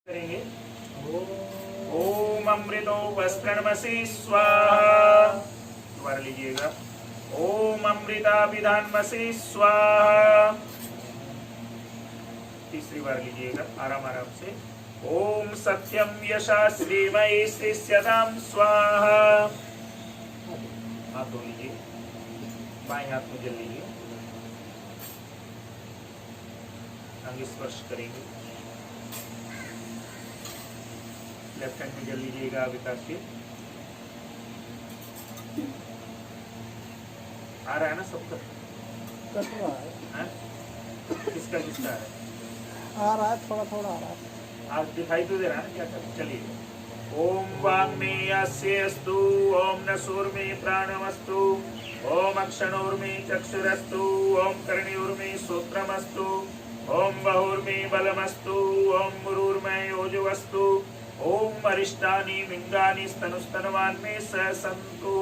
करेंगे। ओम अमृतो वस्त्रणमसि स्वाहा। दोबारा लीजिएगा। ओम अमृताभिधानमसि स्वाहा। तीसरी बार लीजिएगा आराम आराम से। ओम सत्यम यशा श्रीमयी श्रीस्यताम स्वाहा। हाथ धो लीजिए, बाएं हाथ में जल लीजिए, अंग स्पर्श करेंगे। लेफ्ट हैंड में जल लीजिएगा विकास के। आ रहा है ना सबका? कट रहा है। किसका किसका है? आ रहा है, थोड़ा थोड़ा आ रहा है। आप दिखाई तो दे रहा है क्या करें? चलिए। ओम वांग में अस्यस्तु, ओम नसूर्मे प्राणमस्तु, ओम अक्षणोर्मे चक्षुरस्तु, ओम कर्णयोर्मे श्रोत्रमस्तु, ओम बहुर्मे बलमस्तु, ओम मुरुर्मे योजुवस्तु, ओम अरिष्टानि मिंगानि स्तनुस्तनवान्मे सन्तु।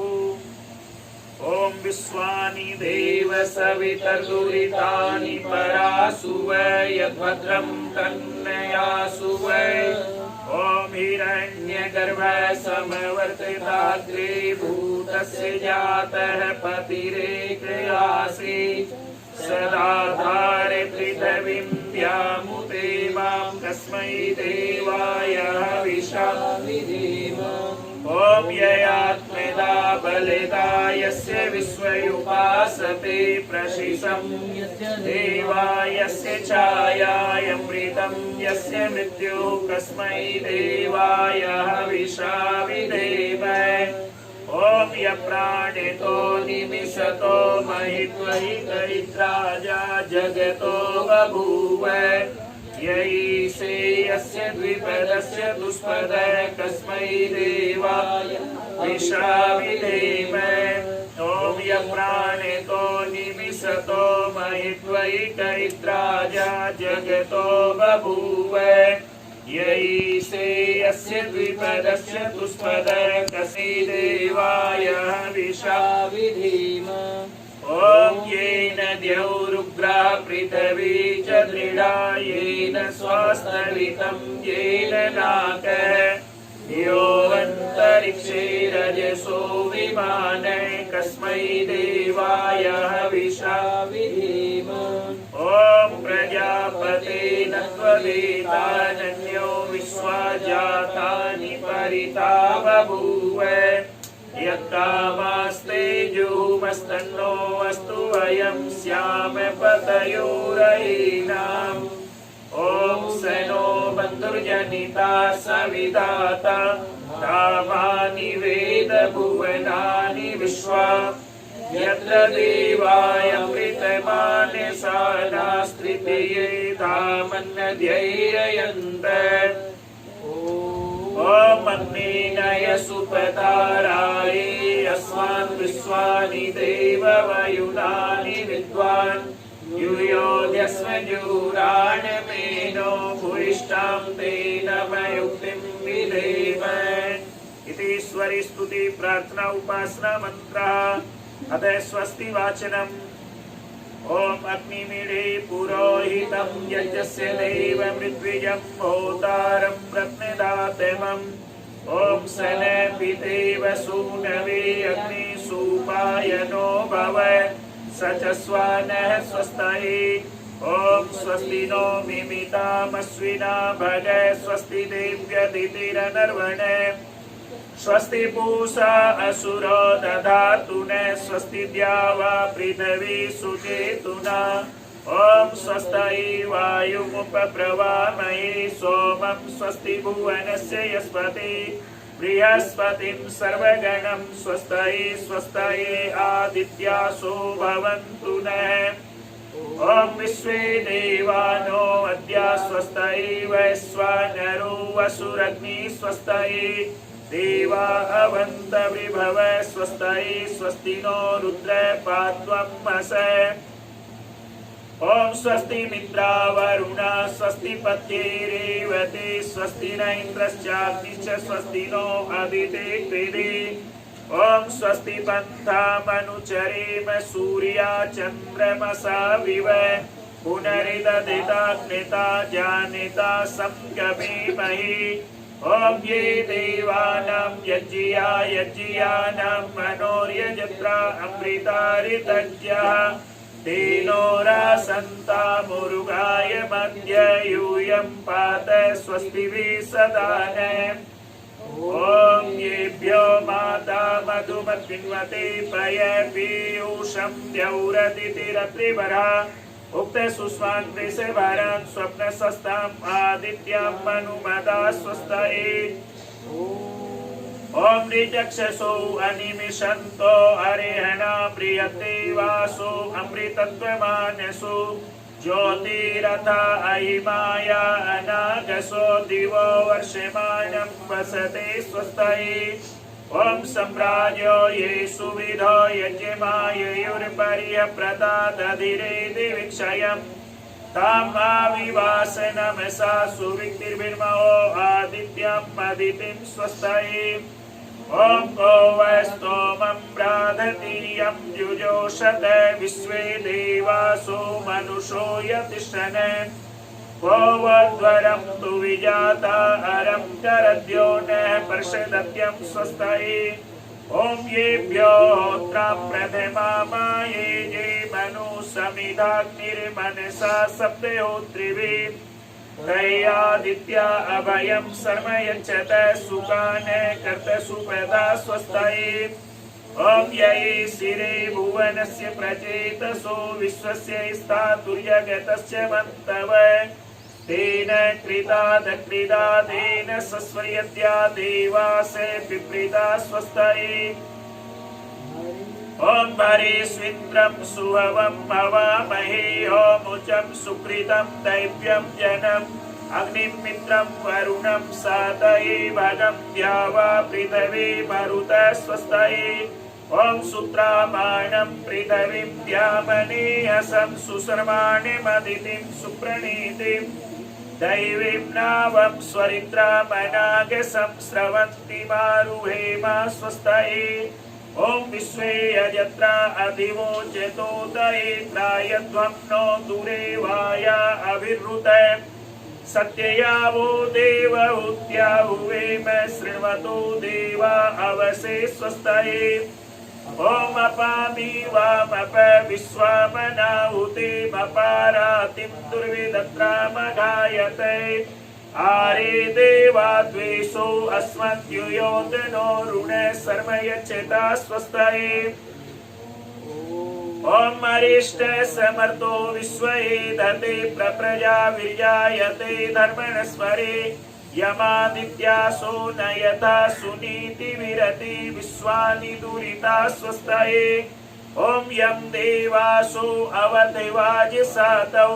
ओम विश्वानि देव सवितर्दुरितानि परासु वै यद्भद्रं तन्नयासु वै। ओम हिरण्यगर्भ समवर्तिताग्रे भूतस्य जातः पतिरेकयासि सदाधारे पृथिवीं व्यामुते मां कस्मै देवाय हविषा विधेम। ओम ययात्मेदा बलिदा यस्य विश्वयुपासते प्रशिशं देवा यस्य छायामृतं यस्य मृत्युः कस्मै देवाय हविषा विधेम। ओम यप्राणितो निमिषतो महित्वहितैत्राजा जगतो बभूव। यैषे यस्य द्विपदस्य दुष्पदः कस्मै देवाय हविषा विधेम। ओम यप्राणितो निमिषतो महित्वहितैत्राजा जगतो बभूव। यैषे यस्य द्विपदस्य दुष्पदः कस्मै देवाय हविषा विधेम। ओम येन द्यौरुग्रा पृथिवी च दृढा येन स्वास्थलितं येन नाकः योऽन्तरिक्षे रजसो विमाने कस्मै देवाय हविषा विधेम। ओम प्रजापतेन त्वदेतानन्यो विश्वा जातानि परिता बभूव। यत्कामास्ते जुमस्तन्नो अस्तु वयं स्याम पतयोरयीनाम्। ओम सनो बन्धुर्जनिता सविधाता धामानि वेद भुवनानि विश्वा। यत्र देवायमृतमानसानास्त्रितये धामन्नध्यैरयन्त। ओम अन्नेनय सुपताराये अस्मान् विश्वानि देववयुनानि विद्वान्। यूयोऽध्यस्म जुराणमेनो भूयिष्ठां तेन मयुक्तिं विधेम। इति ईश्वरी स्तुति प्रार्थना उपासना मंत्रः। अतः स्वस्ति वाचनम्। ओम अग्निमीढे पुरोहितं यज्ञस्य देवमृद्विजं होतारं रत्नदातमम्। ओम सने पितेव सूनवे अग्निसूपायनो भव स च स्वानः स्वस्ताये। ओम स्वस्ति नो मिमितामश्विना भग स्वस्ति देव्यदितिरनर्वणे। स्वस्ति पूषा असुरो दधातु न स्वस्ति द्यावा पृथिवी सुचेतुना। ओम स्वस्ति वायुमुपप्रवामहे सोमं स्वस्ति भुवनस्य यस्पति बृहस्पतिं सर्वगणं स्वस्ति स्वस्ति आदित्यासो भवन्तु नः। ओम विश्वे देवानो अद्य स्वस्ति वैश्वानरो वसुरग्नि स्वस्ति देवा अवन्त विभव स्वस्ति स्वस्ति नो रुद्र पात्वमस। ओम स्वस्ति मित्रा वरुणा स्वस्ति पत्ये रेवते स्वस्ति न इन्द्रश्चाग्नि च स्वस्ति नो अदिते कृधि। ओम स्वस्ति पन्थामनुचरेम सूर्या चन्द्रमसा विव पुनरिदधिताग्निता जानिता संगमीमहि ॐ ये देवानां यज्ञियानां मनोर्यजत्रा अमृतारितज्ञः तेनो रासन्तामुरुगाय मध्य यूयं पात स्वस्तिभिः सदा नः ॐ येभ्यो माता मधुमद्भिन्वते पय पीयूषं द्यौरदितिरत्रिवरा उक्त सुस्वान् वृषभारान् स्वप्नसस्ताम् आदित्यां मनुमदा स्वस्तये ॐ ऋचक्षसो अनिमिषन्तो अरेहणा प्रियते वासो अमृतत्वमानसो ज्योतिरथा अहिमाया अनागसो दिवो वर्षमाणं वसते स्वस्तये ॐ सम्राजो ये सुविधो यज्ञमायुर्पर्यप्रदादधिरे दिविक्षयम् तामाविवासनमसा सुविक्तिर्भिर्महो आदित्यम् अदितिं स्वस्तये ॐ को वै स्तोमं प्राधतीयं युजोषत विश्वे देवासो मनुषो यतिष्ठन् को वध्वरं तु विजाता अरं करद्यो नः पर्षदत्यं स्वस्तये ॐ येभ्यो होत्रां प्रथमामाये ये मनु समिधाग्निर्मनसा सप्तहोत्रिभिः तयादित्या अभयं शर्म यच्छत सुखान कर्तसुप्रदा स्वस्तये ॐ यये शिरे भुवनस्य प्रचेतसो विश्वस्य स्थातुर्यगतस्य मन्तव तेन कृतादकृतादेन सस्वर्यद्या देवासे विप्रीता स्वस्तये ॐ भरेष्विन्द्रं सुहवं भवामहे ॐ सुकृतं दैव्यं जनम् अग्निं मित्रं वरुणं सातये भगं द्यावा पृथिवी मरुतः स्वस्तये ॐ सूत्रामाणं पृथिवीं द्यामनेयसं सुसर्वाणिमदितिं सुप्रणीतिं दैवीं नावं स्वरित्रामनागसं स्रवन्ति मारुहेमा स्वस्तये ॐ विश्वे यजत्रा अधिवोचतोदये त्रायध्वं नो दूरे वाया अभिरुत सत्ययावो देवहूत्या हुवेम शृण्वतो देवा अवसे स्वस्तये ॐ अपामि वामप विश्वामनाहुतिमपारातिं दुर्विदत्रामघायते आरे देवा द्वेषो अस्मद्युयोधनो ऋण शर्म यच्छता स्वस्तये ॐ अरिष्ट समर्थो विश्वये धते प्रप्रजा विर्यायते धर्मणस्वरे यमादित्यासो न यथा सुनीति विरति विश्वानि दुरिता स्वस्तये ॐ यं देवासो अवधिवाजिसातौ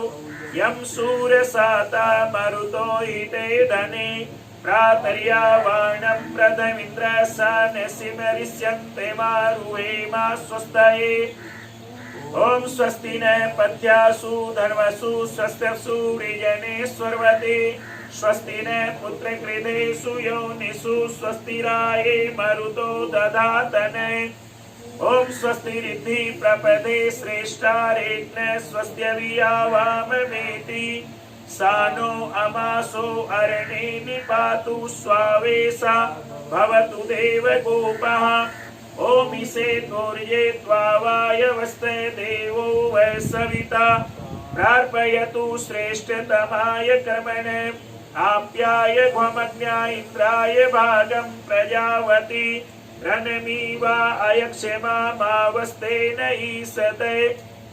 यं सूरसाता मरुतो हिते धने प्रातर्यावाणं प्रथमिन्द्रसानसिमरिष्यन्ते मारुहेमा स्वस्तये ॐ स्वस्ति न पथ्यासु धर्मसु स्वस्त्यसु वृजने स्वर्वते स्वस्ति न पुत्रकृतेषु योनिषु स्वस्तिराये मरुतो दधातने ॐ स्वस्ति रिद्धि प्रपदे श्रेष्ठारेग्न स्वस्त्यवियावाममेति सानो अमासो अरणे निपातु स्वावेशा भवतु देवगोपः ॐ ईशे गौर्ये त्वावायवस्ते देवो वै सविता प्रार्पयतु श्रेष्ठतमाय कर्मणे आप्याय घ्वमग्न्या इन्द्राय भागं प्रजावती रणमीवा अयक्षमा मावस्तेन ईशते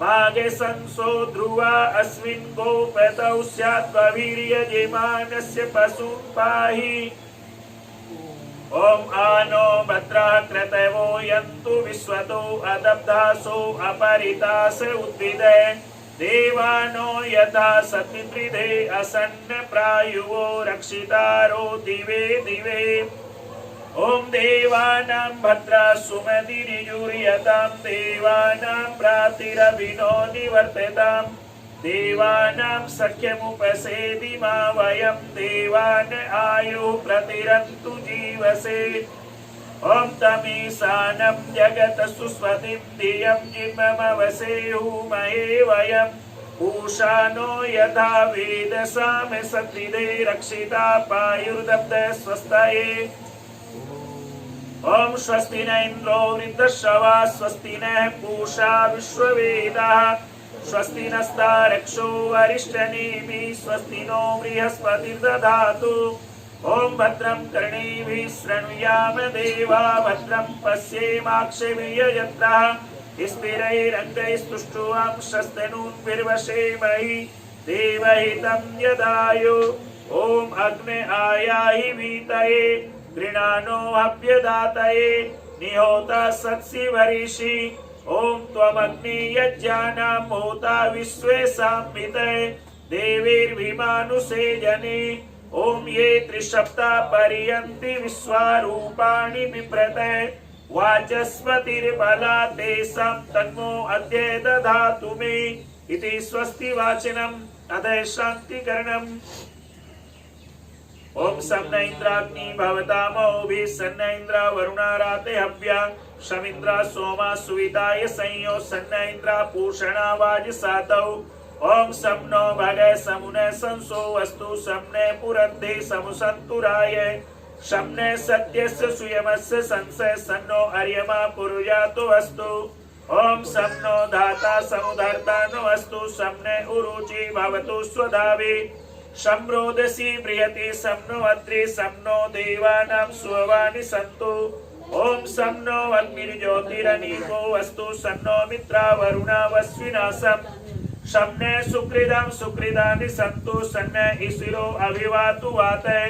भागसंसो ध्रुवा अस्मिन् गोपतौ स्याद्वीर्यजमानस्य पशुं पाहि ॐ आनो भद्रा क्रतवो यन्तु विश्वतो अदब्धासो अपरितास उद्भिदे देवानो यथा सत्मित्रिदे असन्न प्रायुवो रक्षितारो दिवे दिवे ॐ देवानां भद्रा सुमतिर्युर्यतां देवानां प्रातिरभिनो निवर्तताम् देवानां सख्यमुपसेदि मा वयं देवान् आयुः प्रतिरन्तु जीवसे ॐ तमीशानं जगत् सुस्वतिं धियं जिम्मवसेयुमहे वयं पूषानो यथा वेदसाम सत्रिदे रक्षिता पायुर्दब्ध स्वस्ताये ओम स्वस्ति न इंद्रो वृद्धश्रवा स्वस्ति न पूषा विश्ववेदाः स्वस्ति नस्तारक्षो वरिष्ठनेमिः स्वस्ति नो बृहस्पतिर्दधातु ओम भद्रं कर्णेभिः शृणुयाम देवा भद्रं पश्येमाक्षभिर्यजत्राः स्थिरैरङ्गैस्तुष्टुवांशस्तनून्भिर्वशेमहि देवहितं यदायु ओम अग्ने आयाहि वीतये गृणानो हव्यदातये निहोता सत्सि वरिषि ओम त्वमग्नि यज्ञानां होता विश्वे साम्मिते देवीर्भिमानुषे जने ओम ये त्रिसप्ता पर्यन्ति विश्वारूपाणि बिभ्रते वाचस्पतिर्बला तेषां तन्मो अद्य दधातु मे इति स्वस्ति वाचनम् अदय शान्तिकरणम् ओम सन्न इंद्राग्नि भवतामोभिः सन्न इंद्रा वरुणा राते हव्या शमिन्द्रा सोमा सुविताय संयो सन्न इंद्रा पूषणा वाजसातौ ओम सम नो भगे समुने संसो वस्तु सम्ने पुरन्धे समुसन्तुराय शम्ने सत्यस्य सुयमस्य संसे सन्नो अर्यमा पुरुजातु वस्तु ओम सम नो धाता समुधर्ता नो वस्तु सम्ने उरुचि भवतु स्वधावे शम्रोदसी बृहति सम्नो अत्रि सम्नो देवानां सुवानि सन्तु ओम सम्नो अग्निर्ज्योतिरनीको वस्तु सन्नो मित्रा वरुणा वस्विनासम् शम्ने सुकृदं सुकृदानि सन्तु सन्ने ईशिरो अभिवातु वाते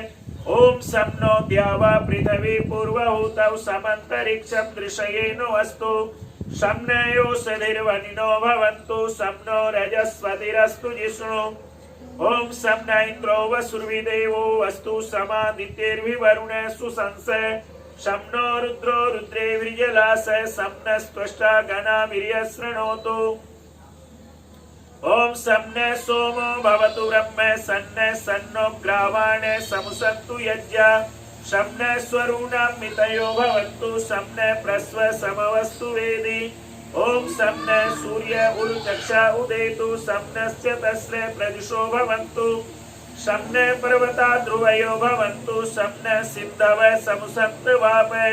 ओम सम्नो द्यावा पृथिवी पूर्वहूतौ समन्तरिक्षं दृशयेनो अस्तु शम्ने योषधिर्वनिनो भवन्तु सम्नो रजस्वतिरस्तु जिष्णु ओम सम्न इंद्रो वसुर्विदेवो वस्तु समादित्यैर्विवरुणे सुसंसे शम्नो रुद्रो रुद्रे विजलासे सम्नस्त्वष्टा गणा वीर्यशृणोतु ओम सम्ने सोमो भवतु ब्रह्मे सन्ने सन्नो ग्रावाणे समुसन्तु यज्ञा शम्ने स्वरूणां मितयो भवन्तु सम्ने प्रस्व समवस्तु वेदी ओम सम्ने सूर्य उरुचक्षा उदेतु सम्नस्य तस्रे प्रदिशो भवन्तु सम्ने पर्वता ध्रुवयो भवन्तु सम्ने सिन्धव समुसन्तवापे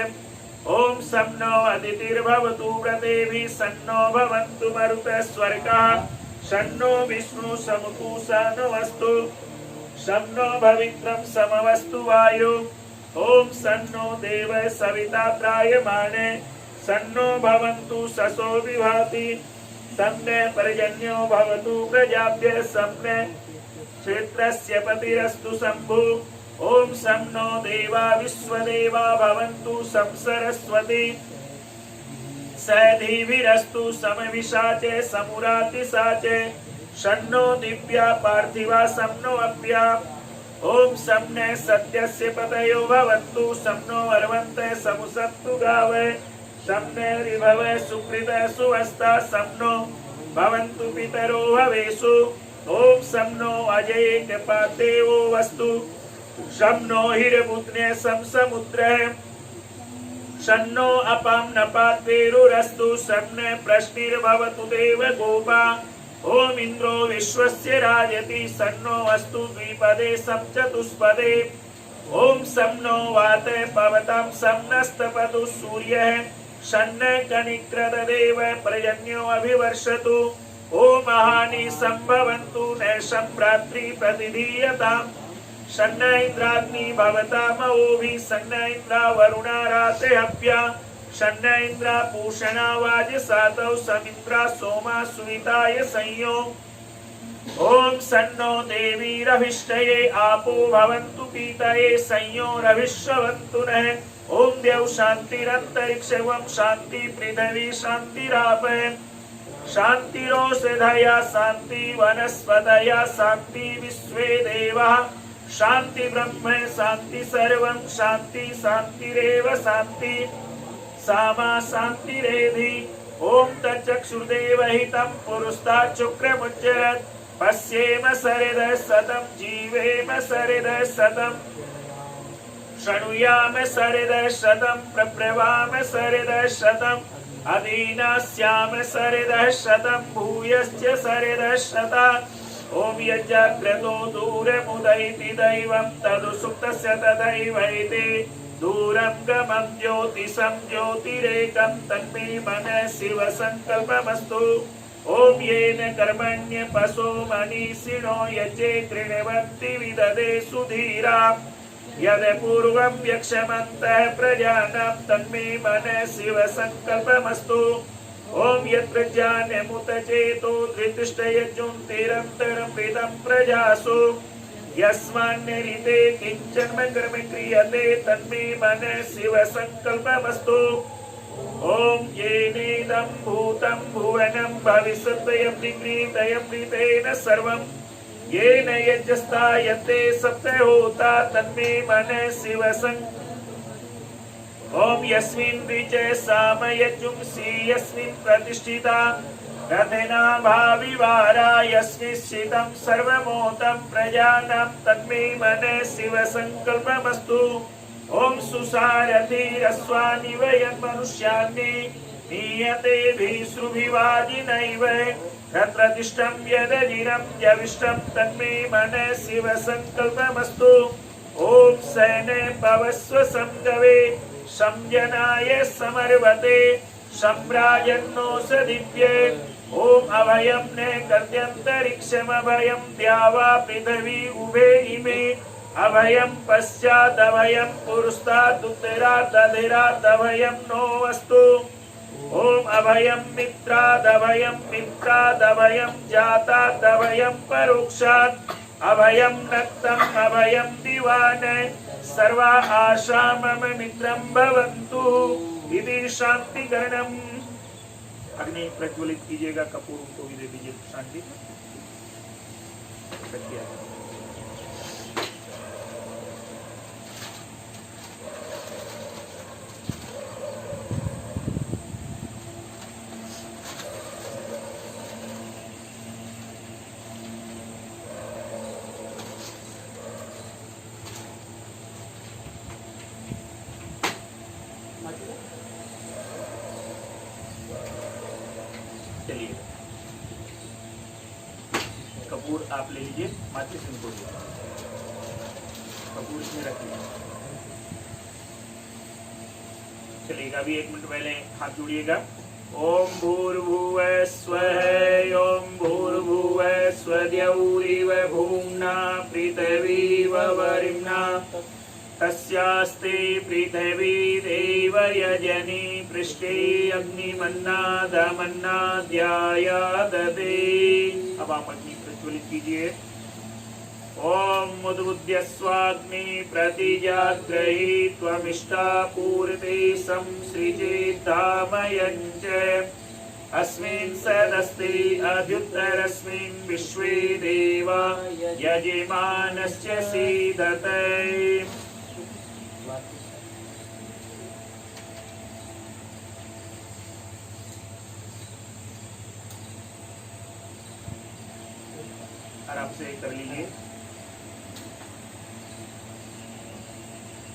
ओम सम्नो अदितिर्भवतु व्रतेभिः सन्नो भवन्तु मरुतः स्वर्गः शन्नो विष्णु समपूषानवस्तु शन्नो भवित्रं समवस्तु वायु ओम सन्नो देव सविता त्रायमाणे सन्नो भवन्तु ससो विभाति सम्ने पर्जन्यो भवतु प्रजाभ्यः सम्ने क्षेत्रस्य पतिरस्तु शम्भु ओम सम्नो देवा विश्वदेवा भवन्तु संसरस्वती सधीभिरस्तु समविशाचे समुरातिसाचे शन्नो दिव्या पार्थिवा सम्नो अप्या ओम सम्ने सत्यस्य पतयो भवन्तु सम्नो अर्वन्ते समुसत्तु गावे सम्ने ऋभवे सुकृते सुवस्ता सम्नो भवन्तु पितरो हवेषु ओम सम्नो अजये कपातेवो वस्तु सम्नो हिरपुत्रे समुद्रे शन्नो अपां नपात्वेरुरस्तु सम्ने प्रश्निर्भवतु देवगोपा ओम इंद्रो विश्वस्य राजति सन्नो अस्तु द्विपदे सप्तचतुष्पदे ओम सम्नो वाते पवतां सम्नस्तपतु सूर्यः शन्ने कनिक्रददेव पर्जन्यो अभिवर्षतु ओम महानि सम्भवन्तु नैषं रात्रि प्रतिधीयताम् शन्न इंद्राग्नि भवतामोभिः शन्न इंद्रा वरुणा राते हव्या शन्न इंद्रा पूषणा वाजसातौ समिन्द्रा सोमा सुविताय संयो ओम सन्नो देवीरभिष्टये आपो भवन्तु पीतये संयोरभिश्रवन्तु नः ओम देव शान्तिरन्तरिक्षं शान्ति पृथिवी शान्तिरापः शान्तिरोषधया शान्ति वनस्पतया शान्ति विश्वे देवाः शान्ति ब्रह्म शान्ति सर्वं शान्ति शान्तिरेव शान्ति सामा शान्तिरेधि ओम तच्चक्षुर्देवहितं पुरुस्तात् शुक्रमुच्चरत् पश्येम सरिदः सतं जीवेम सरिदः सतं शृणुयाम सरिदः शतं प्रब्रवाम सरिदः शतं अदीनास्याम सरिदः शतं भूयश्च सरिदः शता ओम यज्जाग्रतो दूरमुदैति दैवं तदु सुप्तस्य तदैवैति दूरं गमं ज्योतिषं ज्योतिरेकं तन्मे मनसि वसङ्कल्पमस्तु ओम येन कर्मण्य पशो मनीषिणो यज्ञे कृण्वन्ति विदधे सुधीरा यद पूर्वं यक्षमन्तः प्रजानां तन्मे मनसि वसङ्कल्पमस्तु ओम यत्प्रज्ञानमुत चेतो धृतिष्ठयज्जुन्तिरन्तरं वृतं प्रजासु यस्मान्निरिते किञ्चन कर्म क्रियते तन्मे मनसि वसङ्कल्पमस्तु ओम येनेदं भूतं भुवनं भविष्यत्ययमृतेन सर्वं येन यज्ञस्थायते सप्तहोता तन्मे मनसि वसङ्कल्पमस्तु ओम यस्मिन् ऋचे सामयजुंसि यस्मिन् प्रतिष्ठिता रथेना भाविवारा यस्मिन् स्थितं सर्वमोतं प्रजानां तन्मे मनसि वसङ्कल्पमस्तु ओम सुसारथिरस्वानि वयन् मनुष्यानि नीयते भीसृभिवादिनैव तत्प्रतिष्ठं यदजिरं यविष्टं तन्मे मनसि वसङ्कल्पमस्तु ओम सैने पवस्व संगवे संजनाय समर्वते सम्राजन्नो सदिव्ये ओम अभयं ने कर्त्यन्तरिक्षम अभयं द्यावा पृथिवी उभे इमे अभयं पश्चात् अभयं पुरस्तात् उत्तरात् अधीरात् अभयं नो वस्तु ओम अभयं मित्रात् अभयं जातात् अभयं परोक्षात् अभयं नक्तम् अभयं दिवान सर्वा आशा मम मित्रं भवन्तु इति शांतिकरणम् अग्नि प्रज्वलित कीजिएगा कपूर को भी दे दीजिए शांति चलिए कपूर आप ले लीजिए माचिस इनको कपूर इसमें रखिए चलिएगा अभी 1 मिनट पहले हाथ जोड़िएगा ओम भूर्भुवः स्वः ओम भूर्भुवः स्वद्यौरिव भूम्ना पृथिवीव वरिम्ना तस्यास्ते पृथिवी देव यजनी पृष्ठे अग्निमन्नादमन्नाद्यायादते अब आप अग्नि प्रज्वलित कीजिए ओम मुद्बुद्ध्यस्वाग्नि प्रतिजाग्रही त्वमिष्टा पूर्ते संसृजेद्धामयञ्च अस्मिन् सदस्ते अद्युत्तरस्मिन् विश्वे देवा यजमानस्य सीदते आराम से कर लीजिए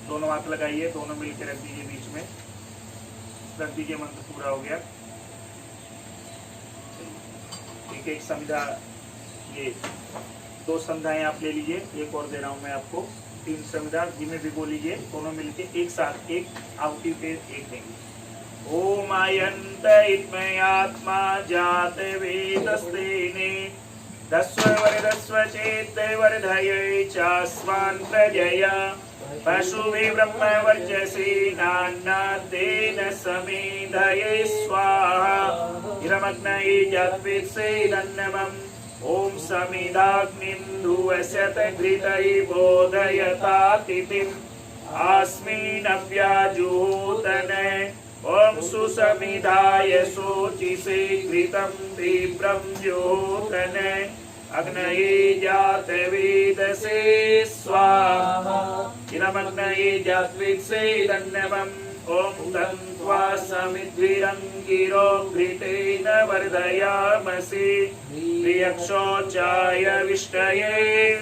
दोनों हाथ लगाइए दोनों मिलकर रख दीजिए बीच में रख दीजिए मंत्र पूरा हो गया एक एक संध्या ये 2 संध्याएं आप ले लीजिए एक और दे रहा हूं मैं आपको 3 संध्या जिन्हें भी बोलीजिए दोनों मिलके एक साथ एक आहुति पे एक देंगे ओम आयन्त इत्मयात्मा जात वेदस्तेने दस्व चेत् वर्धये चास्मान् प्रजया पशुभिः ब्रह्मवर्चसी नान्नाद्येन समेधये स्वाहा हिरमग्नये जत्वित्सेदन्नमम् ओम समिदाग्निं धुवस्यत घृतये बोधयतातिथिम् आस्मिन्नव्याजुहोतने ओम सुसमिधाय शोचिसे घृतं तीव्रं ज्योतने अग्नये जातवेदसे स्वाहा हिरमग्नये जात्वित्सेदन्नमम् ओम तन्त्वा समिद्भिरङ्गिरो घृतेन वर्धयामसि प्रियक्षोचाय विष्टये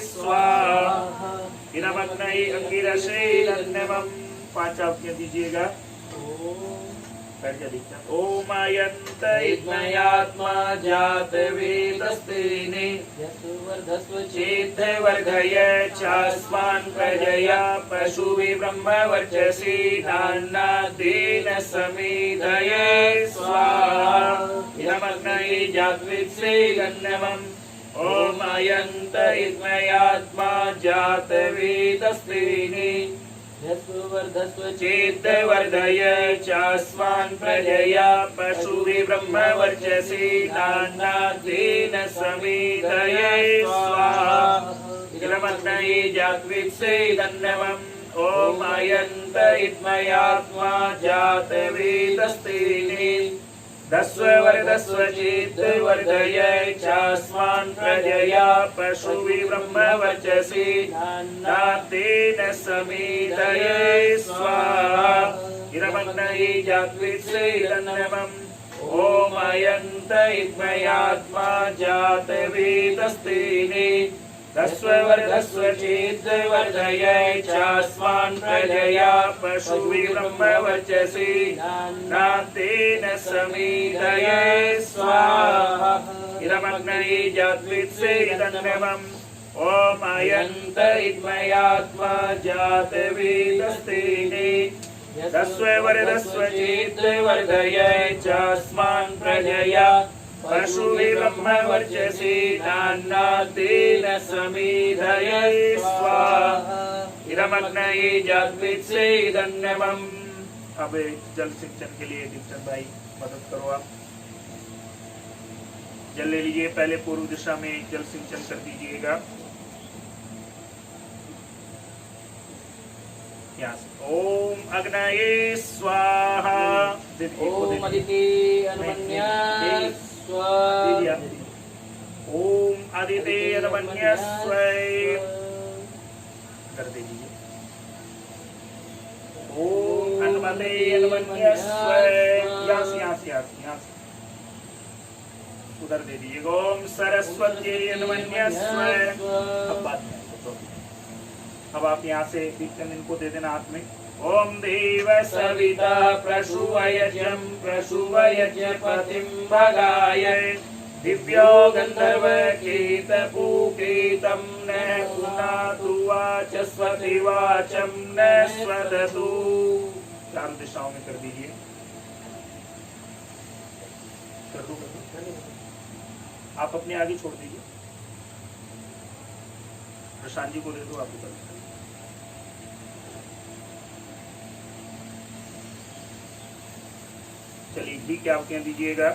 स्वाहा हिरमग्नये अंगिरसेदन्नमम् 5 आज्ञा दीजिएगा ओम अयंत इत्मयात्मा जात वेदस्तेने चेत वर्धय चास्मान् प्रजया पशुभि ब्रह्मवर्चसी नान्नादेन समेधये स्वाहा इदमग्नये जात्वित्से गन्नमम् ओम अयंत इत्मयात्मा जात वेदस्तेने चेत वर्धय चास्मान् प्रजया पशुभि ब्रह्मवर्चसी नान्नादेन समेधये स्वाहा इदमग्नये जात्वित्से गन्नमम् ओम अयंत इत्मयात्मा जात वेदस्तेने दस्व चेत वर्धय चास्मान् प्रजया पशुभि ब्रह्मवर्चसी नान्नादेन समेधये स्वाहा इदमग्नये जात्वित्से गन्नमम् ओम अयंत इत्मयात्मा जात वेदस्तेने दस्व चेत वर्धय चास्मान् प्रजया पशुभि ब्रह्मवर्चसी नान्नादेन समेधये स्वाहा इदमग्नये जात्वित्से गन्नमम् ओम अयंत इत्मयात्मा जात वेदस्तेने दस्व चेत वर्धय चास्मान् प्रजया पशुभि ब्रह्मवर्चसी नान्नादेन समेधये स्वाहा इदमग्नये जात्वित्से गन्नमम्। अब जल सिंचन के लिए दीपचंद भाई मदद करो आप। जल ले लीजिए, पहले पूर्व दिशा में जल सिंचन कर दीजिएगा। यहाँ से ओम अग्नये स्वाहा। ओम अदिति अनुमन्याय स्वाहा। ओम आदिते अन्वन्यस्वै कर दीजिए। ओम अन्वते अन्वन्यस्वै यहाँ से उधर दे दीजिए। ओम सरस्वती अन्वन्यस्वै। अब आप यहाँ से दीपचंद इनको दे देना हाथ में। ओम देव सविता प्रसूवयजं प्रसूवयजपतिं भगाय दिव्यो गंधर्व कीतपूकीतं न पुनातु वाचस्वति वाचं न स्वदतु। चारों दिशाओं में कर दीजिए। कर दो। आप अपने आगे छोड़ दीजिए। प्रशांत जी को दे दो, आप ऊपर। चलिए भी क्या आप क्या दीजिएगा।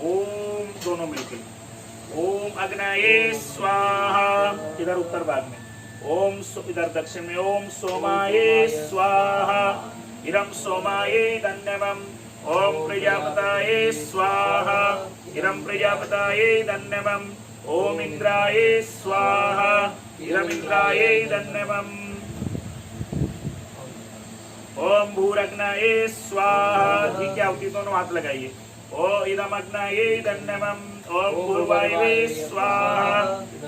ओम दोनों मिलकर ओम अग्नये स्वाहा। इधर उत्तर भाग में ओम इधर दक्षिण में ओम सोमाये स्वाहा। इदं सोमाये दन्नमम्। ओम प्रजापताये स्वाहा। इदं प्रजापताये दन्नमम्। ओम इंद्राये स्वाहा। इदं इंद्राये दन्नमम्। ओम भूरग्नये स्वाहा। ठीक है, आपकी दोनों हाथ लगाइए। ओ इदं अग्नये दन्नमम्। ओम भूर्वायवे स्वाहा।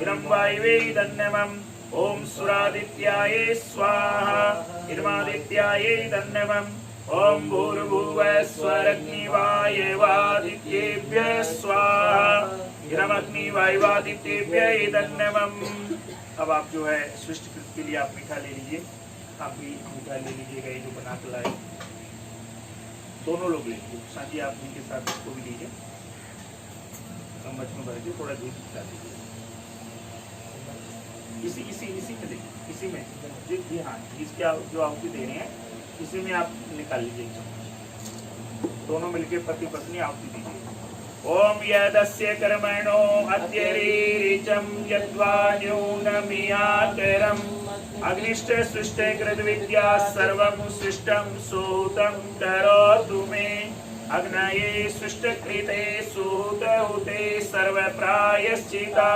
इदं वायवे दन्नमम्। ओम सुरादित्याये स्वाहा। इदमादित्याये दन्नमम्। ओम भूर्भुवः स्वरग्निवायवादित्येभ्यः स्वाहा। इदमग्निवायवादित्येभ्यः दन्नमम्। अब आप जो है सृष्टि कृत के लिए आप मीठा ले लीजिए। आप भी मीठा ले लीजिएगा, ये जो बना के लाए। दोनों लोग लीजिए। साथी आप उनके साथ इसको भी लीजिए। चम्मच में भर के थोड़ा दूध डाल दीजिए। इसी में देखिए, इसी में जी हाँ, इसके जो आहुति दे रहे हैं इसी में आप निकाल लीजिए। दोनों मिलके पति पत्नी आहुति दीजिए। ओम यदस्य कर्मणो अत्यरीरिचं यद्वा न्यूनमियाकरम् अग्निष्ठ सृष्ट कृत विद्या सर्वं सृष्टं सूतं करोतु मे। अग्नये सृष्ट कृते सूत हुते सर्व प्रायश्चिता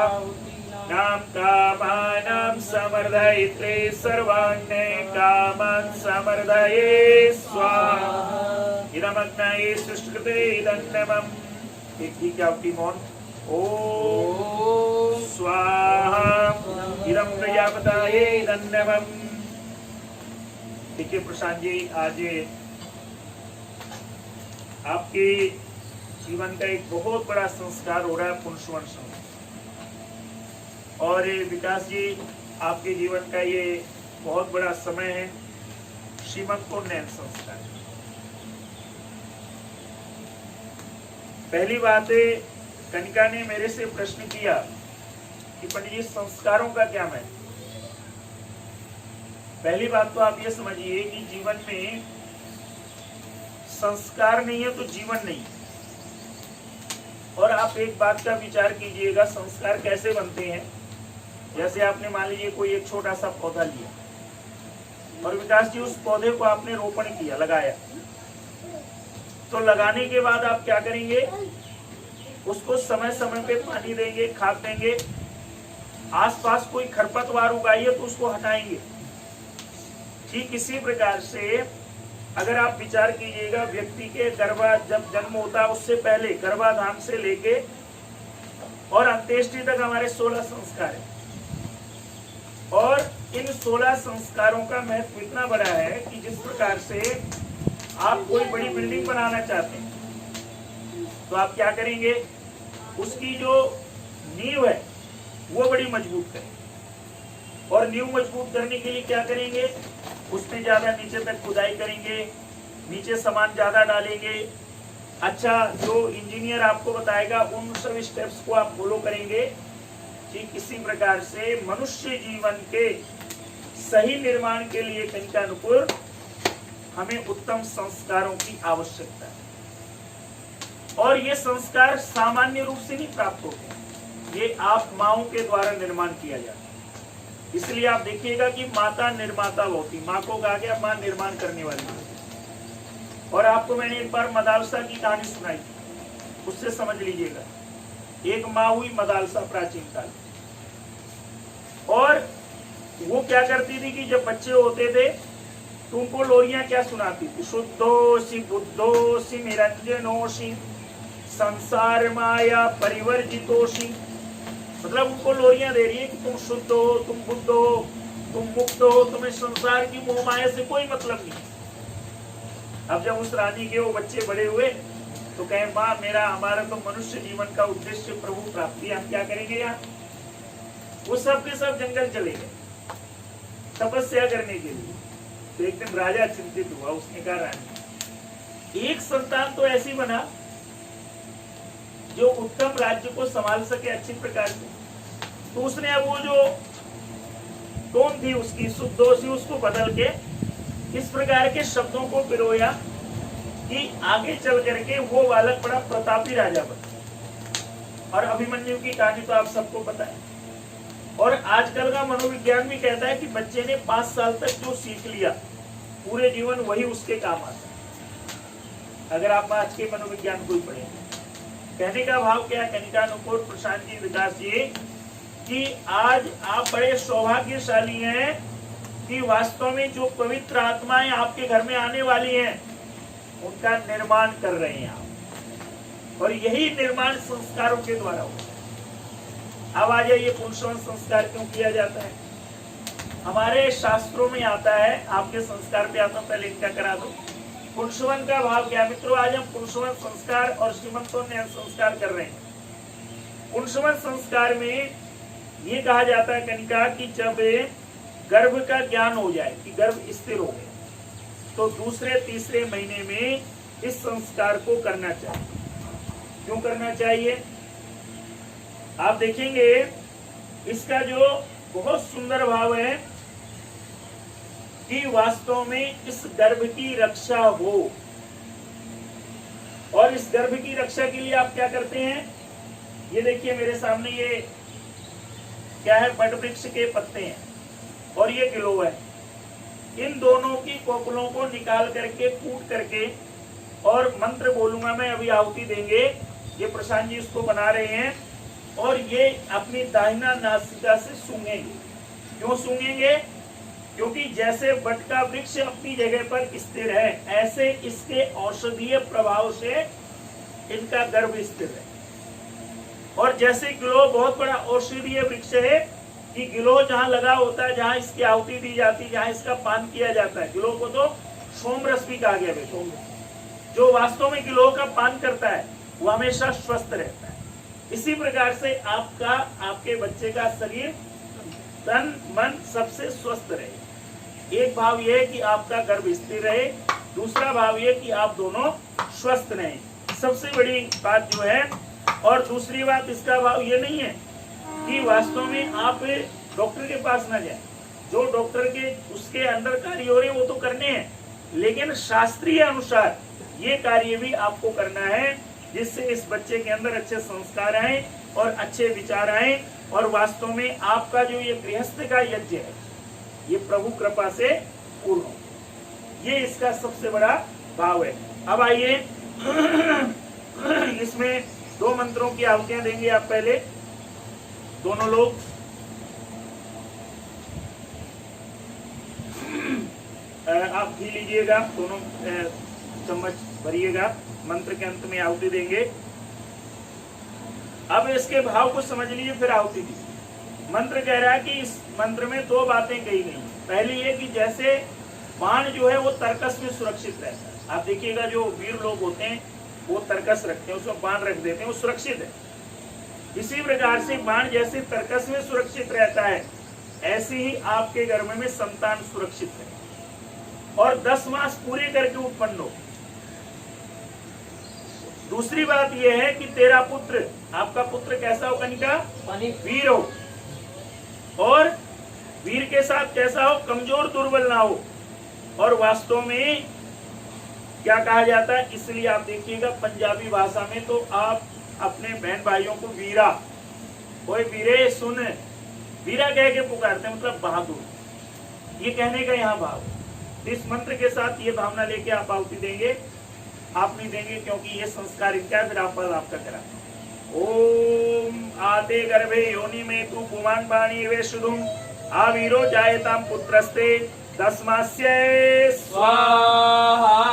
नाम कामानां समर्दयित्रे सर्वाण्ये कामान् समर्दये स्वाहा। इदमग्नये सृष्टकृते दन्नमम्। एक ठीक है आपकी मौन। ओम स्वाहा। इदं प्रजापतये धन्यवाद। देखिए प्रशांत जी, आज आपके जीवन का एक बहुत बड़ा संस्कार हो रहा है पुंसवन संस्कार। और विकास जी, आपके जीवन का ये बहुत बड़ा समय है श्रीमंतोन्नयन संस्कार। पहली बात है, कनिका ने मेरे से प्रश्न किया कि पंडित जी संस्कारों का क्या महत्व। पहली बात तो आप ये समझिए कि जीवन में संस्कार नहीं है तो जीवन नहीं। और आप एक बात का विचार कीजिएगा, संस्कार कैसे बनते हैं। जैसे आपने मान लीजिए कोई एक छोटा सा पौधा लिया और विकास जी उस पौधे को आपने रोपण किया, लगाया, तो लगाने के बाद आप क्या करेंगे, उसको समय समय पे पानी देंगे, खाद देंगे। आसपास कोई खरपतवार उगाई है तो उसको हटाएंगे। ठीक इसी प्रकार से अगर आप विचार कीजिएगा, व्यक्ति के जब जन्म होता है उससे पहले गर्भाधान से लेके और अंत्येष्टि तक हमारे 16 संस्कार है। और इन 16 संस्कारों का महत्व इतना बड़ा है कि जिस प्रकार से आप कोई बड़ी बिल्डिंग बनाना चाहते हैं तो आप क्या करेंगे, उसकी जो नींव है वो बड़ी मजबूत करें। और नींव मजबूत करने के लिए क्या करेंगे, उसमें ज्यादा नीचे तक खुदाई करेंगे, नीचे सामान ज्यादा डालेंगे। अच्छा, जो इंजीनियर आपको बताएगा उन सब स्टेप्स को आप फॉलो करेंगे। ठीक इसी प्रकार से मनुष्य जीवन के सही निर्माण के लिए कनिकानुपुर हमें उत्तम संस्कारों की आवश्यकता है। और ये संस्कार सामान्य रूप से नहीं प्राप्त होते, ये आप माओं के द्वारा निर्माण किया जाता है। इसलिए आप देखिएगा कि माता निर्माता होती, माँ को कहा गया माँ निर्माण करने वाली होती। और आपको मैंने एक बार मदालसा की कहानी सुनाई, उससे समझ लीजिएगा। एक माँ हुई मदालसा प्राचीन काल, और वो क्या करती थी कि जब बच्चे होते थे तो उनको लोरियां क्या सुनाती थी, शुद्धोषि बुद्धोषि निरंजनोषि संसार माया परिवर्जितोषि। मतलब उनको लोरियां दे रही है कि तुम शुद्ध हो, तुम बुद्ध हो, तुम मुक्त हो, तुम्हें संसार की मोह माया से कोई मतलब नहीं। अब जब उस रानी के वो बच्चे बड़े हुए तो कहे माँ हमारा तो मनुष्य जीवन का उद्देश्य प्रभु प्राप्ति, हम क्या करेंगे यहाँ। वो सब के सब जंगल चले गए तपस्या करने के लिए। तो एक दिन राजा चिंतित हुआ, उसने कहा रानी, एक संतान तो ऐसी बना जो उत्तम राज्य को संभाल सके अच्छी प्रकार से। तो उसने अब वो जो टोन थी उसकी शुद्धोषी, उसको बदल के इस प्रकार के शब्दों को पिरोया कि आगे चल करके वो बालक बड़ा प्रतापी राजा बना। और अभिमन्यु की कहानी तो आप सबको पता है। और आजकल का मनोविज्ञान भी कहता है कि बच्चे ने 5 साल तक जो सीख लिया पूरे जीवन वही उसके काम आता है, अगर आप आज के मनोविज्ञान को ही पढ़ेंगे। कहने का भाव क्या, कनिकानुपुर प्रशांत जी, विकास जी, कि आज आप बड़े सौभाग्यशाली हैं कि वास्तव में जो पवित्र आत्माएं आपके घर में आने वाली हैं उनका निर्माण कर रहे हैं आप। और यही निर्माण संस्कारों के द्वारा होगा। अब आ जाइए, पुंसवन संस्कार क्यों किया जाता है। हमारे शास्त्रों में आता है, आपके संस्कार पे आता हूं, पहले इनका करा दो। पुंसवन का भाव क्या मित्रों, आज हम पुंसवन संस्कार और श्रीमंतोन्नयन संस्कार कर रहे हैं। पुंसवन संस्कार में ये कहा जाता है कनिका कि जब गर्भ का ज्ञान हो जाए कि गर्भ स्थिर हो गया तो दूसरे तीसरे महीने में इस संस्कार को करना चाहिए। क्यों करना चाहिए, आप देखेंगे इसका जो बहुत सुंदर भाव है कि वास्तव में इस गर्भ की रक्षा हो। और इस गर्भ की रक्षा के लिए आप क्या करते हैं, ये देखिए मेरे सामने ये क्या है, बट वृक्ष के पत्ते हैं और ये गिलोय है। इन दोनों की कोपलों को निकाल करके कूट करके, और मंत्र बोलूंगा मैं, अभी आहुति देंगे। ये प्रशांत जी इसको बना रहे हैं और ये अपनी दाहिना नासिका से सूंघेंगे। क्यों सूंघेंगे, क्योंकि जैसे बट का वृक्ष अपनी जगह पर स्थिर है ऐसे इसके औषधीय प्रभाव से इनका गर्भ स्थिर है। और जैसे गिलोय बहुत बड़ा औषधीय वृक्ष है कि गिलोह जहां लगा होता है, जहां इसकी आहुति दी जाती है, जहां इसका पान किया जाता है, गिलोह को तो सोमरस भी कहा गया बेटो। जो वास्तव में गिलोह का पान करता है वो हमेशा स्वस्थ रहता है। इसी प्रकार से आपका, आपके बच्चे का शरीर, तन मन सबसे स्वस्थ रहे। एक भाव यह है कि आपका गर्भ स्थिर रहे, दूसरा भाव यह कि आप दोनों स्वस्थ रहें, सबसे बड़ी बात जो है। और दूसरी बात, इसका भाव ये नहीं है कि वास्तव में आप डॉक्टर के पास ना जाए, जो डॉक्टर के उसके अंदर कार्य हो रहे हैं वो तो करने हैं, लेकिन शास्त्रीय अनुसार ये कार्य भी आपको करना है, जिससे इस बच्चे के अंदर अच्छे संस्कार आए और अच्छे विचार आए, और वास्तव में आपका जो ये गृहस्थ का यज्ञ है ये प्रभु कृपा से पूर्ण हो। ये इसका सबसे बड़ा भाव है। अब आइए इसमें 2 मंत्रों की आहुतियां देंगे आप पहले, दोनों लोग। आप घी लीजिएगा, दोनों चम्मच भरिएगा, मंत्र के अंत में आहुति देंगे। अब इसके भाव को समझ लीजिए, फिर आहुति दीजिए। मंत्र कह रहा है कि इस मंत्र में 2 बातें कही गई। पहली ये कि जैसे बाण जो है वो तर्कस में सुरक्षित रहता है। आप देखिएगा जो वीर लोग होते हैं वो तर्कस रखते हैं, उसमें बाण रख देते हैं, वो सुरक्षित है। इसी प्रकार से बाण जैसे तर्कस में सुरक्षित रहता है, ऐसे ही आपके गर्भ में संतान सुरक्षित है और 10 मास पूरे करके उत्पन्न हो। दूसरी बात यह है कि तेरा पुत्र, आपका पुत्र कैसा हो कनिका? वीर हो, और वीर के साथ कैसा हो? कमजोर दुर्बल ना हो। और वास्तव में क्या कहा जाता है, इसलिए आप देखिएगा पंजाबी भाषा में तो आप अपने बहन भाइयों को वीरा, ओए वीरे सुन, वीरा कह के पुकारते हैं, मतलब बहादुर। ये कहने का यहाँ भाव। इस मंत्र के साथ ये भावना लेके आप आहुति देंगे। आप नहीं देंगे क्योंकि ये संस्कार इनका है, फिर आपका करा। ओम आते गर्भे योनि में तू पुमान पाणी वे शुद्धुम आवीरो जायताम पुत्रस्ते 10 मास्य स्वाहा।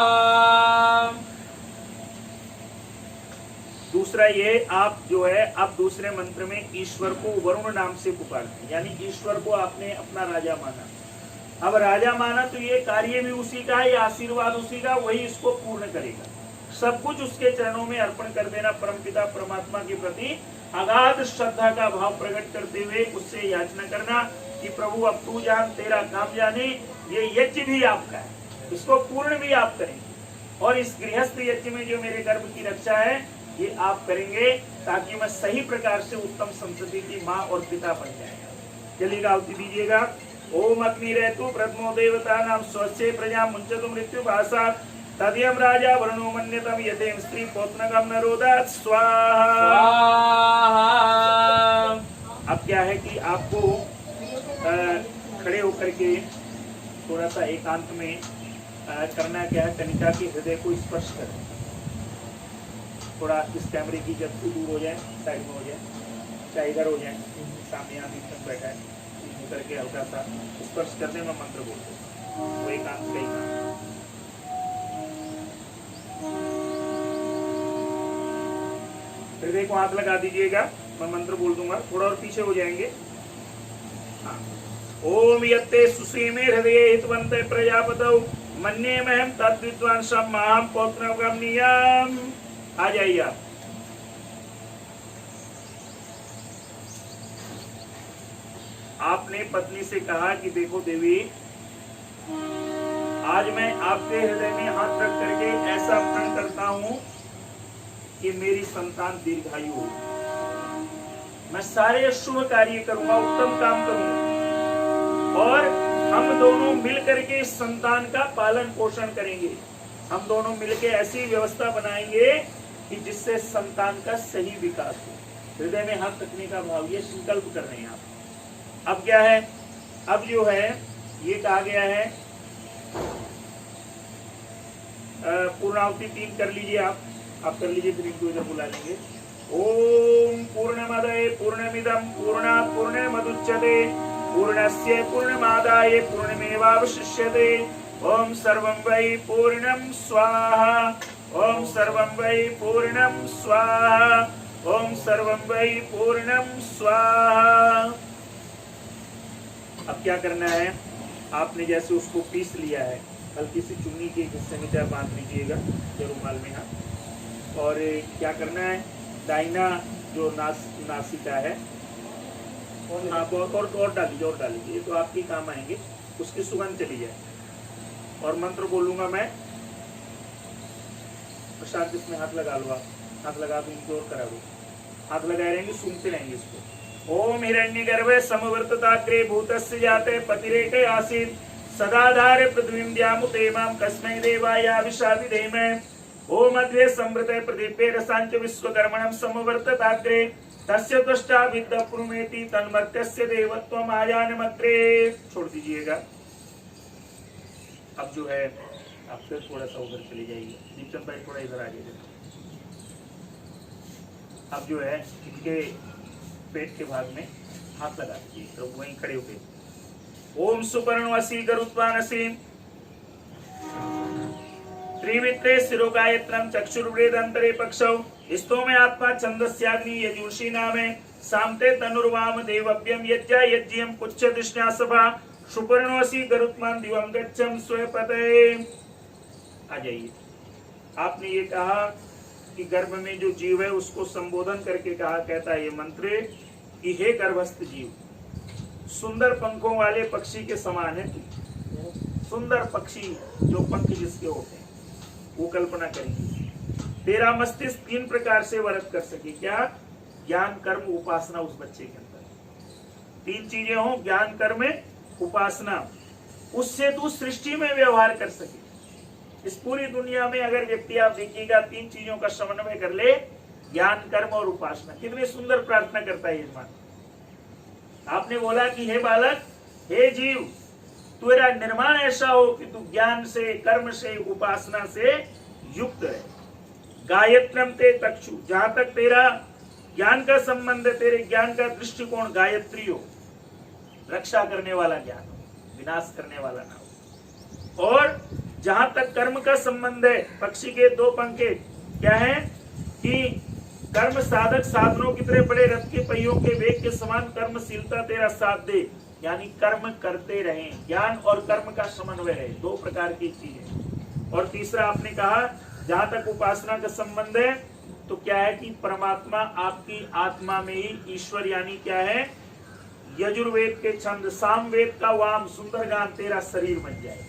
दूसरा ये, आप जो है अब दूसरे मंत्र में ईश्वर को वरुण नाम से पुकारते हैं, यानी ईश्वर को आपने अपना राजा माना। अब राजा माना तो ये कार्य भी उसी का है, ये आशीर्वाद उसी का, वही इसको पूर्ण करेगा। सब कुछ उसके चरणों में अर्पण कर देना। परमपिता परमात्मा के प्रति अगाध श्रद्धा का भाव प्रकट करते हुए उससे याचना करना कि प्रभु अब तू जान, तेरा काम जाने, ये यज्ञ भी आपका है, इसको पूर्ण भी आप करेंगे। और इस गृहस्थ यज्ञ में जो मेरे गर्भ की रक्षा है ये आप करेंगे, ताकि मैं सही प्रकार से उत्तम संतति की माँ और पिता बन जाएगा। चलिएगा, आहुति दीजिएगा। ओम अग्निरेतु प्रथमो देवता नाम स्वस्ये प्रजा मुंचतु मृत्यु भाषा तदियम राजा वरुणो मन्यतम यतेम स्त्री पौत्रगम नरोदात स्वाहा। अब क्या है कि आपको खड़े होकर के थोड़ा सा एकांत में करना क्या है, कनिका के हृदय को स्पर्श करें। थोड़ा इस कैमरे की जब दूर हो जाए, साइड में हो जाए, चाहे इधर हो जाए, सामने यहाँ बीच में बैठा है, करके हल्का सा स्पर्श करने में मंत्र बोलते, वो एकांत का ही काम। हृदय को हाथ लगा दीजिएगा, मैं मंत्र बोल दूंगा, थोड़ा और पीछे हो जाएंगे। हाँ। ओम यत्ते सुसीमे हृदये हितवन्ते प्रजापतौ मन्ये महम तद्विद्वान् सम्माहं पौत्रगम नियम। आ जाइए आप। आपने पत्नी से कहा कि देखो देवी, आज मैं आपके हृदय में हाथ रख करके ऐसा प्रण करता हूं कि मेरी संतान दीर्घायु हो। मैं सारे शुभ कार्य करूंगा, उत्तम काम करूंगा, और हम दोनों मिल करके इस संतान का पालन पोषण करेंगे। हम दोनों मिलकर ऐसी व्यवस्था बनाएंगे कि जिससे संतान का सही विकास हो। हृदय में हाथ रखने का भाव, ये संकल्प कर रहे हैं आप। अब क्या है, अब जो है ये कहा गया है पूर्णाहुति 3 कर लीजिए आप कर लीजिए, फिर इनको इधर बुला लेंगे। ओम पूर्णमदये पूर्णमिदं पूर्णात् पूर्णमुदच्यते पूर्णस्य पूर्णमादाय पूर्णमेवावशिष्यते। ओम सर्वं वै पूर्णं स्वाहा। ओम सर्वं वै पूर्णं स्वाहा। ओम सर्वं वै पूर्णं स्वाहा। अब क्या करना है, आपने जैसे उसको पीस लिया है, हल्की सी चुन्नी के हिस्से में चाहे बांध लीजिएगा या रुमाल में हाथ। और क्या करना है, दाहिना जो नासिका है, आप और डालीजिए, तो आपके काम आएंगे, उसकी सुगंध चली जाए। और मंत्र बोलूंगा मैं, प्रशांत इसमें हाथ लगा लो, आप हाथ लगा दो, इनको और करा दो, हाथ लगाए रहेंगे, सुनते रहेंगे इसको। ओम हिरण्यगर्भे समवर्तताग्रे भूतस्य जाते पतिरेके आसीत् सदाधारे पृथ्वीं द्यामुते मां कस्मै देवाय विशाविधेमे। ओम अद्वे संवृते प्रदीपे रसांच विश्वकर्मणं समवर्तताग्रे तस्य तुष्टा विद्या पुरुमेति तन्मर्त्यस्य देवत्वम् आयानमग्रे। छोड़ दीजिएगा। अब जो है आप फिर थोड़ा सा उधर चले जाइए, दीपचंद भाई थोड़ा इधर आ जाइए। अब जो है इनके पेट के भाग में हाथ लगा दीजिए, तो वहीं खड़े होके ओम सुपर्णवसी गरुत्वानसी त्रिवित्रे शिरोगायत्रम चक्षुर्वेदंतरे पक्षौ स्तोमे आत्मा छंदस्याग्नि यजुषी नामे सामते तनुर्वाम देवव्यम यज्ञा यज्ञम कुच्छ दिष्णासभा सुपर्णवसी गरुत्मान दिवम गच्छम स्वपते। आ जाइए। आपने ये कहा कि गर्भ में जो जीव है उसको संबोधन करके कहा, कहता है ये मंत्र कि हे गर्भस्थ जीव, सुंदर पंखों वाले पक्षी के समान है तू। सुंदर पक्षी जो पंख जिसके होते हैं, वो कल्पना करेंगे। तेरा मस्तिष्क 3 प्रकार से वर्त कर सके। क्या? ज्ञान कर्म उपासना उस बच्चे के अंदर 3 चीजें हो, ज्ञान कर्म उपासना, उससे तू सृष्टि में व्यवहार कर सके। इस पूरी दुनिया में अगर व्यक्ति आप देखिएगा 3 चीजों का समन्वय कर ले, ज्ञान कर्म और उपासना, कितनी सुंदर प्रार्थना करता है यजमान। आपने बोला कि हे बालक, हे जीव, तेरा निर्माण ऐसा हो कि तू ज्ञान से, कर्म से, उपासना से युक्त है। गायत्रम ते तक्षु, जहां तक तेरा ज्ञान का संबंध है, तेरे ज्ञान का दृष्टिकोण गायत्री हो, रक्षा करने वाला ज्ञान हो, विनाश करने वाला ना हो। और जहां तक कर्म का संबंध है, पक्षी के 2 पंखे क्या है कि कर्म साधक साधनों की तरह बड़े रथ के पहियों के वेग के समान कर्मशीलता तेरा साथ दे, यानी कर्म करते रहें। ज्ञान और कर्म का समन्वय है, 2 प्रकार की चीजें। और तीसरा आपने कहा जहां तक उपासना का संबंध है, तो क्या है कि परमात्मा आपकी आत्मा में ही ईश्वर, यानी क्या है, यजुर्वेद के छंद, सामवेद का वाम सुंदर गान तेरा शरीर बन जाए।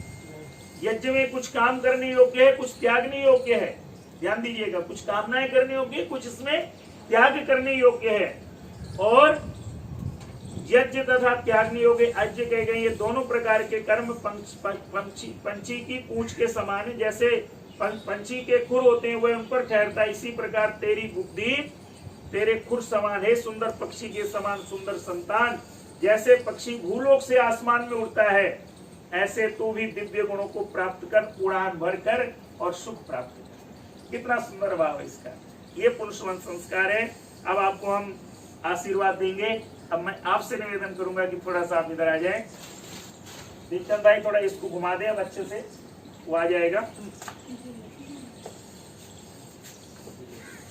यज्ञ में कुछ काम करने योग्य है, कुछ त्यागने योग्य है। ध्यान दीजिएगा, कुछ कामनाएं करने योग्य है, कुछ इसमें त्याग करने योग्य है। और यज्ञ तथा त्यागने योग्य अज्ञ कहे गए, ये दोनों प्रकार के कर्म पंछी की पूंछ के समान है। जैसे पंछी के खुर होते हैं वह उन पर ठहरता है, इसी प्रकार तेरी बुद्धि तेरे खुर समान है। सुंदर पक्षी के समान सुंदर संतान, जैसे पक्षी भूलोक से आसमान में उड़ता है, ऐसे तू भी दिव्य गुणों को प्राप्त कर, उड़ान भर कर और सुख प्राप्त कर। कितना सुंदर भाव है इसका। ये पुरुषवंत संस्कार है। अब आपको हम आशीर्वाद देंगे। अब मैं आपसे निवेदन करूंगा कि थोड़ा सा आप इधर आ जाए। दीपचंद भाई थोड़ा इसको घुमा दे, अब अच्छे से वो आ जाएगा।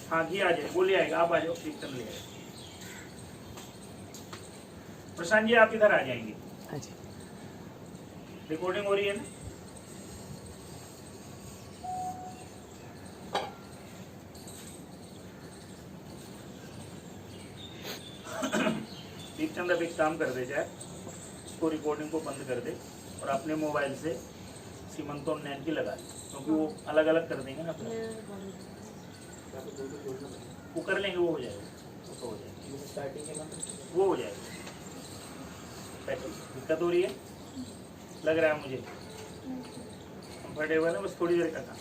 हाँ जी आ जाए, वो ले आएगा, आप आ जाओ, दीपचंद ले आएगा। प्रशांत जी आप इधर आ जाएंगे। रिकॉर्डिंग हो रही है ना? दीपचंद अब एक काम कर दे, जाए इसको रिकॉर्डिंग को बंद कर दे और अपने मोबाइल से सीमंतो नैन की लगा दे, क्योंकि वो अलग अलग कर देंगे ना अपना, वो कर लेंगे, वो हो जाएगा, वो हो जाएगा, वो हो जाएगा। दिक्कत हो रही है लग रहा है मुझे, कंफर्टेबल है, बस थोड़ी देर का काम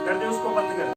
कर दे, उसको बंद कर।